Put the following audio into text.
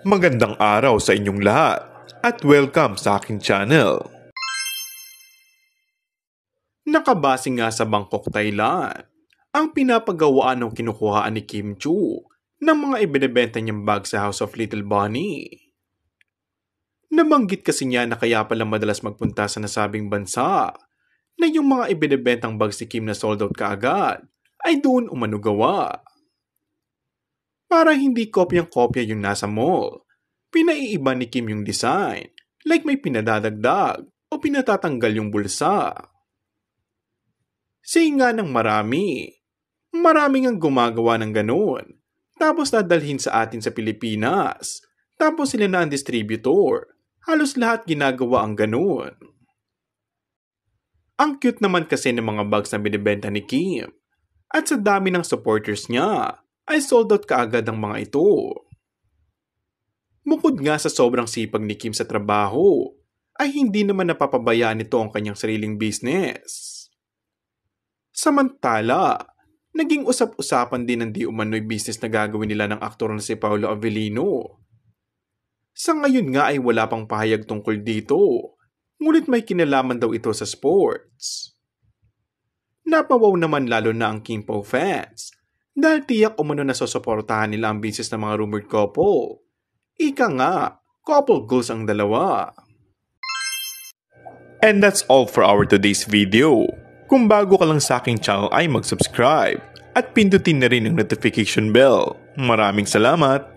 Magandang araw sa inyong lahat at welcome sa aking channel. Nakabase nga sa Bangkok, Thailand, ang pinapagawaan ng kinukuhaan ni Kim Chiu ng mga ibinebenta niyang bag sa House of Little Bunny. Nabanggit kasi niya na kaya pala madalas magpunta sa nasabing bansa na yung mga ibinebentang bags ni Kim na sold out kaagad ay doon umano gawa. Para hindi kopyang-kopya yung nasa mall, pinaiiba ni Kim yung design, like may pinadadagdag o pinatatanggal yung bulsa. Say nga ng maraming ang gumagawa ng ganun, tapos dadalhin sa atin sa Pilipinas, tapos sila na ang distributor, halos lahat ginagawa ang ganun. Ang cute naman kasi ng mga bags na binibenta ni Kim, at sa dami ng supporters niya, ay sold out kaagad ang mga ito. Bukod nga sa sobrang sipag ni Kim sa trabaho, ay hindi naman napapabayaan nito ang kanyang sariling business. Samantala, naging usap-usapan din ng di umano'y business na gagawin nila ng aktor na si Paolo Avellino. Sa ngayon nga ay wala pang pahayag tungkol dito, ngunit may kinalaman daw ito sa sports. Napawaw naman lalo na ang Kim Po fans, dahil tiyak umano na susuportahan nila ang business ng mga rumored couple. Ika nga, couple goals ang dalawa. And that's all for our today's video. Kung bago ka lang sa aking channel ay mag-subscribe at pindutin na rin ang notification bell. Maraming salamat!